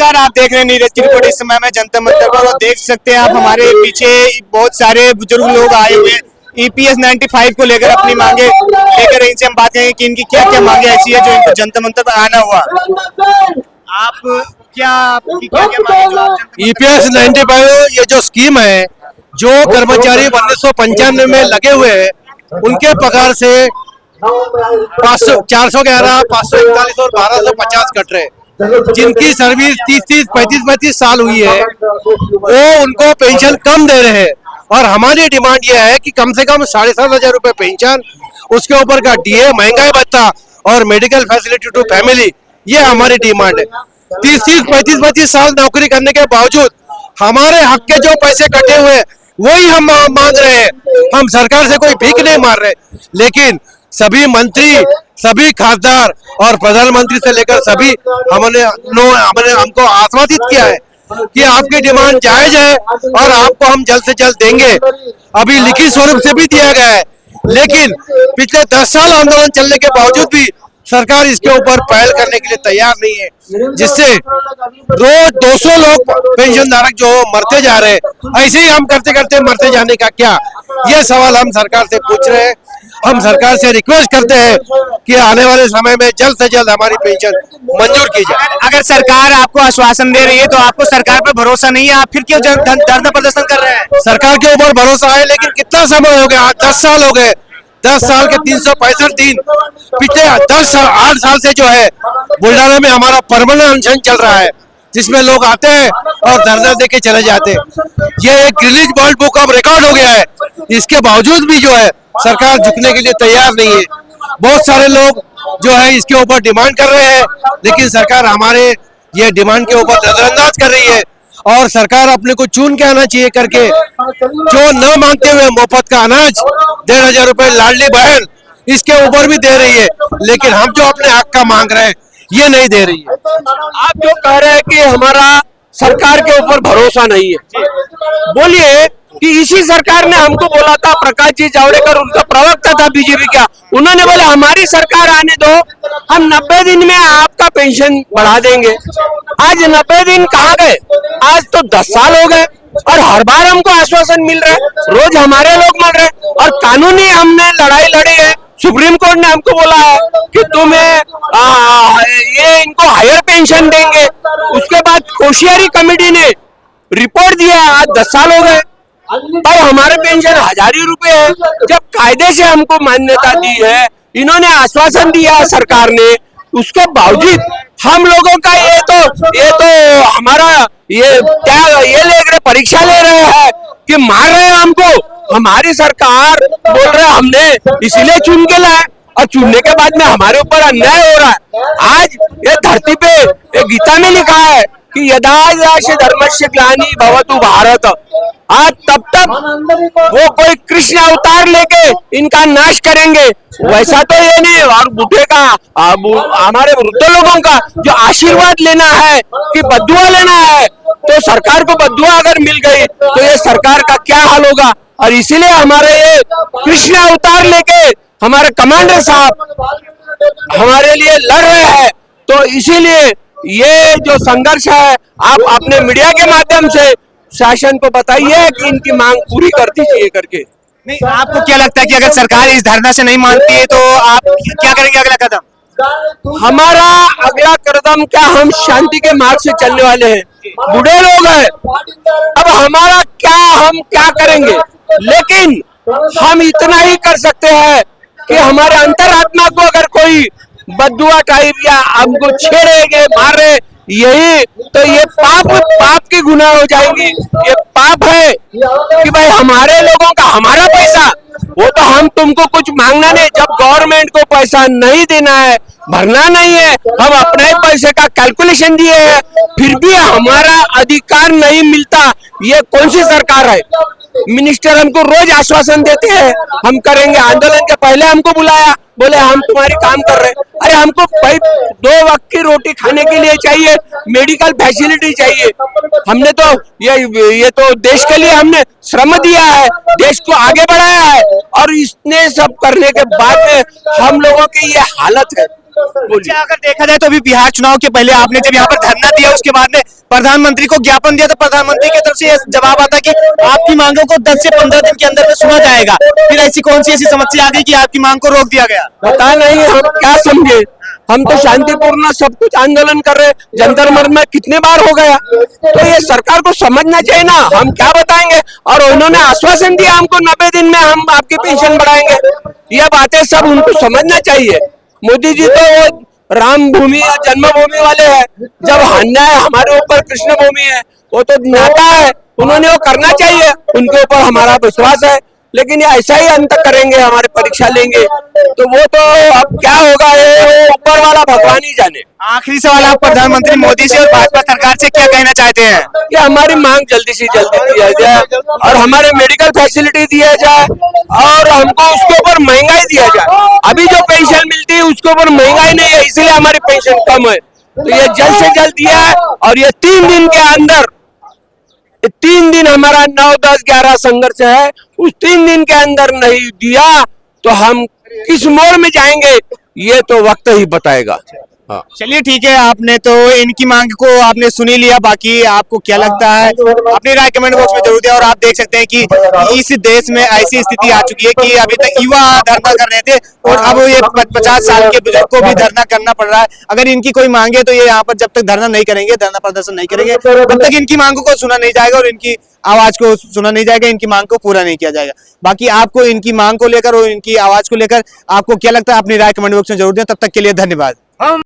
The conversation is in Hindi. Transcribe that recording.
नमस्कार, आप देख रहे हैं नीरज की रिपोर्ट। इस समय में जंतर मंतर पर और देख सकते हैं आप हमारे पीछे बहुत सारे बुजुर्ग लोग आए हुए हैं EPS 95 को लेकर अपनी मांगे लेकर। इनसे हम बात करेंगे कि इनकी क्या क्या मांगे ऐसी है जो इनको जंतर मंतर पर आना हुआ। आप आपकी क्या क्या मांगे जो आप EPS 95 ये जो स्कीम है, जो कर्मचारी 1995 में लगे हुए हैं उनके पगार से 411, 541 और 1250 कट रहे, जिनकी सर्विस 30, 35 साल हुई है वो उनको पेंशन कम दे रहे हैं। और हमारी डिमांड ये है कि कम से कम 7,500 रुपए पेंशन, उसके ऊपर का DA, महंगाई भत्ता और मेडिकल फैसिलिटी टू फैमिली, ये हमारी डिमांड है। 30, 35 साल नौकरी करने के बावजूद हमारे हक के जो पैसे कटे हुए हैं वही हम मांग रहे हैं। हम सरकार से कोई भीख नहीं मार रहे, लेकिन सभी मंत्री, सभी खासदार और प्रधानमंत्री से लेकर सभी हमको आश्वासित किया है कि आपकी डिमांड जायज है और आपको हम जल्द से जल्द देंगे। अभी लिखित स्वरूप से भी दिया गया है, लेकिन पिछले 10 साल आंदोलन चलने के बावजूद भी सरकार इसके ऊपर पहल करने के लिए तैयार नहीं है, जिससे रोज 200 लोग पेंशन धारक जो मरते जा रहे हैं। ऐसे ही हम करते करते मरते जाने का क्या, ये सवाल हम सरकार से पूछ रहे हैं। हम सरकार से रिक्वेस्ट करते हैं कि आने वाले समय में जल्द से जल्द हमारी पेंशन मंजूर की जाए। अगर सरकार आपको आश्वासन दे रही है तो आपको सरकार पर भरोसा नहीं है, आप फिर क्यों धरना प्रदर्शन कर रहे हैं? सरकार के ऊपर भरोसा है, लेकिन कितना समय हो गया, 10 साल हो गए। 10 साल के 365 दिन, पिछले 8 साल से जो है बुल्डाना में हमारा परमानेंट अनशन चल रहा है, जिसमें लोग आते हैं और धरना देके चले जाते हैं। ये एक Guinness world book of record हो गया है। इसके बावजूद भी जो है सरकार झुकने के लिए तैयार नहीं है। बहुत सारे लोग जो है इसके ऊपर डिमांड कर रहे हैं, लेकिन सरकार हमारे ये डिमांड के ऊपर नजरअंदाज कर रही है। और सरकार अपने को चुन के आना चाहिए करके जो न मांगते हुए मुफ्त का अनाज 1,500 रुपए लाडली बहन इसके ऊपर भी दे रही है, लेकिन हम जो अपने हक का मांग रहे हैं ये नहीं दे रही है। आप जो कह रहे हैं कि हमारा सरकार के ऊपर भरोसा नहीं है, बोलिए कि इसी सरकार ने हमको बोला था, प्रकाश जी जावड़ेकर उनका प्रवक्ता था बीजेपी का, उन्होंने बोला हमारी सरकार आने दो, हम 90 दिन में आपका पेंशन बढ़ा देंगे। आज 90 दिन कहाँ गए, आज तो 10 साल हो गए और हर बार हमको आश्वासन मिल रहा है, रोज हमारे लोग मर रहे हैं। और कानूनी हमने लड़ाई लड़ी है, सुप्रीम कोर्ट ने हमको बोला है कि तुम्हें ये इनको हायर पेंशन देंगे। उसके बाद कोशियारी कमेटी ने रिपोर्ट दिया, आज 10 साल हो गए और हमारे पेंशन 1,000 रुपए है। जब कायदे से हमको मान्यता दी है, इन्होंने आश्वासन दिया सरकार ने, उसके बावजूद हम लोगों का ये तो हमारा ये क्या ये ले रहे, परीक्षा ले रहे हैं कि मार रहे हैं हमको। हमारी सरकार बोल रहे हमने इसीलिए चुन के लाए और चुनने के बाद में हमारे ऊपर अन्याय हो रहा है। आज ये धरती पे ये गीता में लिखा है कि यदा यदा धर्मस्य ग्लानि भवतु भारत। आज तब तक वो कोई कृष्ण अवतार लेके इनका नाश करेंगे, वैसा तो ये नहीं। और बूढ़े का हमारे वृद्ध लोगों का जो आशीर्वाद लेना है कि बद्दुआ लेना है, तो सरकार को बद्दुआ अगर मिल गई तो ये सरकार का क्या हाल होगा। और इसीलिए हमारे ये कृष्ण अवतार लेके हमारे कमांडर साहब हमारे लिए लड़ रहे हैं। तो इसीलिए ये जो संघर्ष है, आप अपने मीडिया के माध्यम से शासन को बताइए कि इनकी मांग पूरी करती चाहिए करके। नहीं, आपको क्या लगता है कि अगर सरकार इस धरना से नहीं मानती है तो आप क्या करेंगे अगला कदम? हमारा अगला कदम क्या, हम शांति के मार्ग से चलने वाले हैं। बूढ़े लोग हैं, अब हमारा क्या, हम क्या करेंगे, लेकिन हम इतना ही कर सकते हैं कि हमारे अंतरात्मा को अगर कोई बद्दुआ टाइप या हमको छेड़ेंगे, मारे, यही तो ये पाप की गुनाह हो जाएंगी। ये पाप है कि भाई हमारे लोगों का हमारा पैसा, वो तो हम तुमको कुछ मांगना नहीं। जब गवर्नमेंट को पैसा नहीं देना है, भरना नहीं है, हम अपने पैसे का कैलकुलेशन दिए हैं, फिर भी हमारा अधिकार नहीं मिलता, ये कौन सी सरकार है? मिनिस्टर हमको रोज आश्वासन देते हैं हम करेंगे। आंदोलन के पहले हमको बुलाया, बोले हम तुम्हारी काम कर रहे हैं। अरे हमको 2 वक्त की रोटी खाने के लिए चाहिए, मेडिकल फैसिलिटी चाहिए। हमने तो ये तो देश के लिए हमने श्रम दिया है, देश को आगे बढ़ाया है, और इसने सब करने के बाद में हम लोगों की ये हालत है। अच्छा, अगर देखा जाए तो अभी बिहार चुनाव के पहले आपने जब यहाँ पर धरना दिया उसके बाद में प्रधानमंत्री को ज्ञापन दिया तो प्रधानमंत्री की तरफ से ये जवाब आता कि आपकी मांगों को 10 से 15 दिन के अंदर में सुना जाएगा। फिर ऐसी कौन सी ऐसी समस्या आ गई कि आपकी मांग को रोक दिया गया? पता नहीं हम क्या समझे, हम तो शांतिपूर्ण सब कुछ आंदोलन कर रहे, जंतर मंतर में कितने बार हो गया। तो ये सरकार को समझना चाहिए ना, हम क्या बताएंगे। और उन्होंने आश्वासन दिया हमको 90 दिन में हम आपकी पेंशन बढ़ाएंगे, ये बातें सब उनको समझना चाहिए। मोदी जी तो वो राम भूमि या जन्मभूमि वाले हैं, जब अन्याय हमारे ऊपर कृष्ण भूमि है वो तो नाता है, उन्होंने वो करना चाहिए, उनके ऊपर हमारा विश्वास है। लेकिन ये ऐसा ही अंत करेंगे, हमारे परीक्षा लेंगे तो वो तो अब क्या होगा ये ऊपर वाला भगवान ही जाने। आखिरी सवाल, आप प्रधानमंत्री मोदी से और भाजपा सरकार से क्या कहना चाहते हैं? कि हमारी मांग जल्दी से जल्दी दिया जाए और हमारे मेडिकल फैसिलिटी दिया जाए और हमको उसके ऊपर महंगाई दिया जाए। अभी जो पेंशन मिलती है उसके ऊपर महंगाई नहीं है, इसलिए हमारी पेंशन कम है। तो ये जल्द से जल्द दिया है और ये 3 दिन के अंदर, 3 दिन हमारा 9, 10, 11 संघर्ष है, उस 3 दिन के अंदर नहीं दिया तो हम किस मोड़ में जाएंगे ये तो वक्त ही बताएगा। हाँ। चलिए ठीक है, आपने तो इनकी मांग को आपने सुन ही लिया, बाकी आपको क्या लगता है अपनी राय कमेंट बॉक्स में जरूर दें। और आप देख सकते हैं कि इस देश में ऐसी स्थिति आ चुकी है कि अभी तक युवा धरना कर रहे थे और अब ये 50 साल के बुजुर्ग को भी धरना करना पड़ रहा है। अगर इनकी कोई मांग है तो ये यहाँ पर जब तक धरना नहीं करेंगे, धरना प्रदर्शन नहीं करेंगे, तब तक इनकी मांगों को सुना नहीं जाएगा और इनकी आवाज को सुना नहीं जाएगा, इनकी मांग को पूरा नहीं किया जाएगा। बाकी आपको इनकी मांग को लेकर और इनकी आवाज को लेकर आपको क्या लगता है अपनी राय कमेंट बॉक्स में जरूर दें। तब तक के लिए धन्यवाद।